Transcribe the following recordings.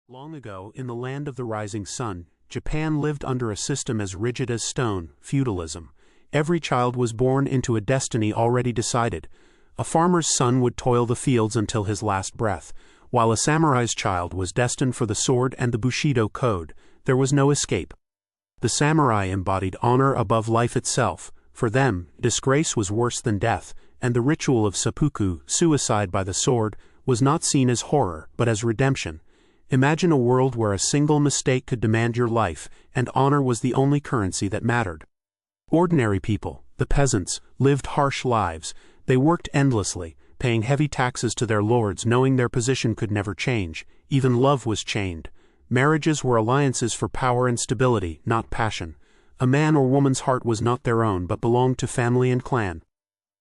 Long ago, in the land of the rising sun, Japan lived under a system as rigid as stone, feudalism. Every child was born into a destiny already decided. A farmer's son would toil the fields until his last breath, while a samurai's child was destined for the sword and the Bushido code. There was no escape. The samurai embodied honor above life itself. For them, disgrace was worse than death, and the ritual of seppuku, suicide by the sword, was not seen as horror, but as redemption. Imagine a world where a single mistake could demand your life, and honor was the only currency that mattered. Ordinary people, the peasants, lived harsh lives. They worked endlessly, paying heavy taxes to their lords, knowing their position could never change. Even love was chained. Marriages were alliances for power and stability, not passion. A man or woman's heart was not their own but belonged to family and clan.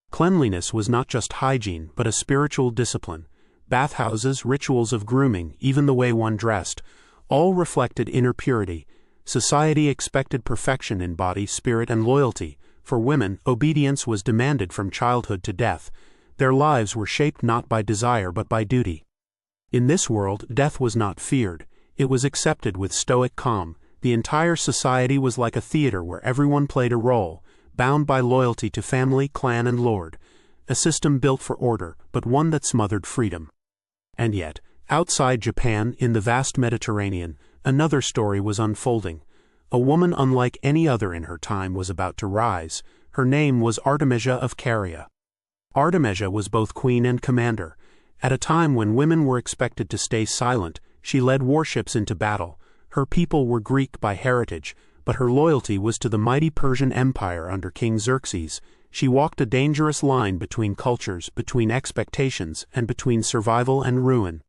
Cleanliness was not just hygiene, but a spiritual discipline. Bathhouses, rituals of grooming, even the way one dressed, all reflected inner purity. Society expected perfection in body, spirit, and loyalty. For women, obedience was demanded from childhood to death. Their lives were shaped not by desire but by duty. In this world, death was not feared. It was accepted with stoic calm. The entire society was like a theater where everyone played a role, bound by loyalty to family, clan, and lord. A system built for order, but one that smothered freedom. And yet, outside Japan, in the vast Mediterranean, another story was unfolding. A woman unlike any other in her time was about to rise. Her name was Artameisia of Caria. Artameisia was both queen and commander. At a time when women were expected to stay silent, she led warships into battle. Her people were Greek by heritage, but her loyalty was to the mighty Persian Empire under King Xerxes. She walked a dangerous line between cultures, between expectations, and between survival and ruin.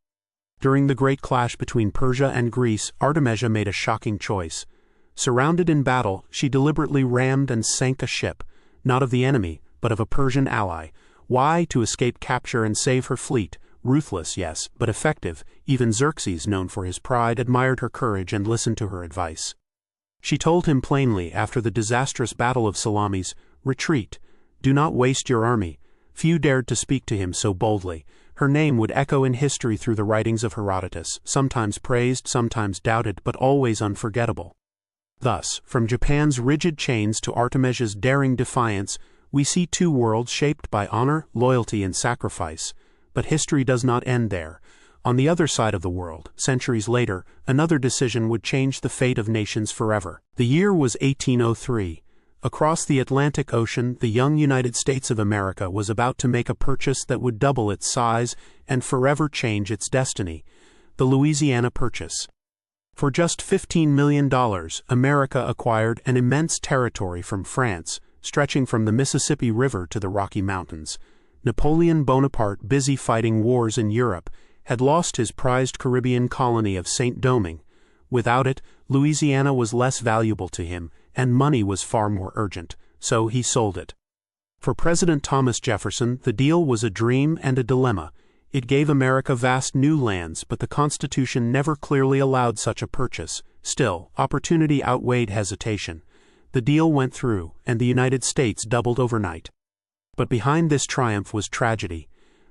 During the great clash between Persia and Greece, Artameisia made a shocking choice. Surrounded in battle, she deliberately rammed and sank a ship, not of the enemy, but of a Persian ally. Why? To escape capture and save her fleet. Ruthless, yes, but effective. Even Xerxes, known for his pride, admired her courage and listened to her advice. She told him plainly after the disastrous battle of Salamis, "Retreat. Do not waste your army." Few dared to speak to him so boldly. Her name would echo in history through the writings of Herodotus, sometimes praised, sometimes doubted, but always unforgettable. Thus, from Japan's rigid chains to Artameisia's daring defiance, we see two worlds shaped by honor, loyalty, and sacrifice. But history does not end there. On the other side of the world, centuries later, another decision would change the fate of nations forever. The year was 1803. Across the Atlantic Ocean, the young United States of America was about to make a purchase that would double its size and forever change its destiny: the Louisiana Purchase. For just $15 million, America acquired an immense territory from France, stretching from the Mississippi River to the Rocky Mountains. Napoleon Bonaparte, busy fighting wars in Europe, had lost his prized Caribbean colony of Saint-Domingue. Without it, Louisiana was less valuable to him, and money was far more urgent, so he sold it. For President Thomas Jefferson, the deal was a dream and a dilemma. It gave America vast new lands, but the Constitution never clearly allowed such a purchase. Still, opportunity outweighed hesitation. The deal went through, and the United States doubled overnight. But behind this triumph was tragedy.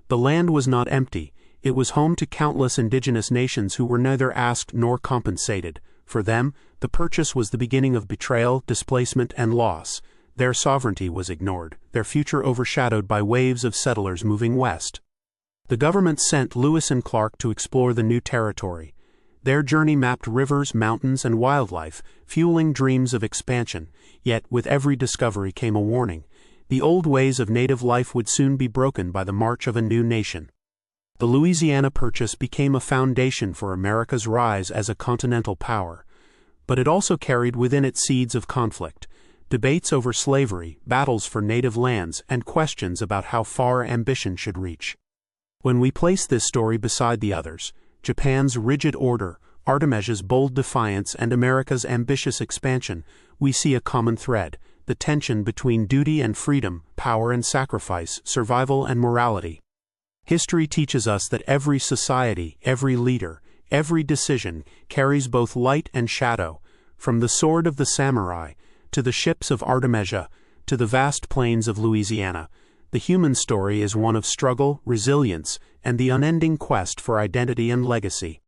The land was not empty. It was home to countless indigenous nations who were neither asked nor compensated. For them, the purchase was the beginning of betrayal, displacement, and loss. Their sovereignty was ignored, their future overshadowed by waves of settlers moving west. The government sent Lewis and Clark to explore the new territory. Their journey mapped rivers, mountains, and wildlife, fueling dreams of expansion. Yet, with every discovery came a warning. The old ways of native life would soon be broken by the march of a new nation. The Louisiana Purchase became a foundation for America's rise as a continental power. But it also carried within it seeds of conflict, debates over slavery, battles for native lands, and questions about how far ambition should reach. When we place this story beside the others, Japan's rigid order, Artameisia's bold defiance, and America's ambitious expansion, we see a common thread: the tension between duty and freedom, power and sacrifice, survival and morality. History teaches us that every society, every leader, every decision carries both light and shadow. From the sword of the samurai, to the ships of Artameisia, to the vast plains of Louisiana, the human story is one of struggle, resilience, and the unending quest for identity and legacy.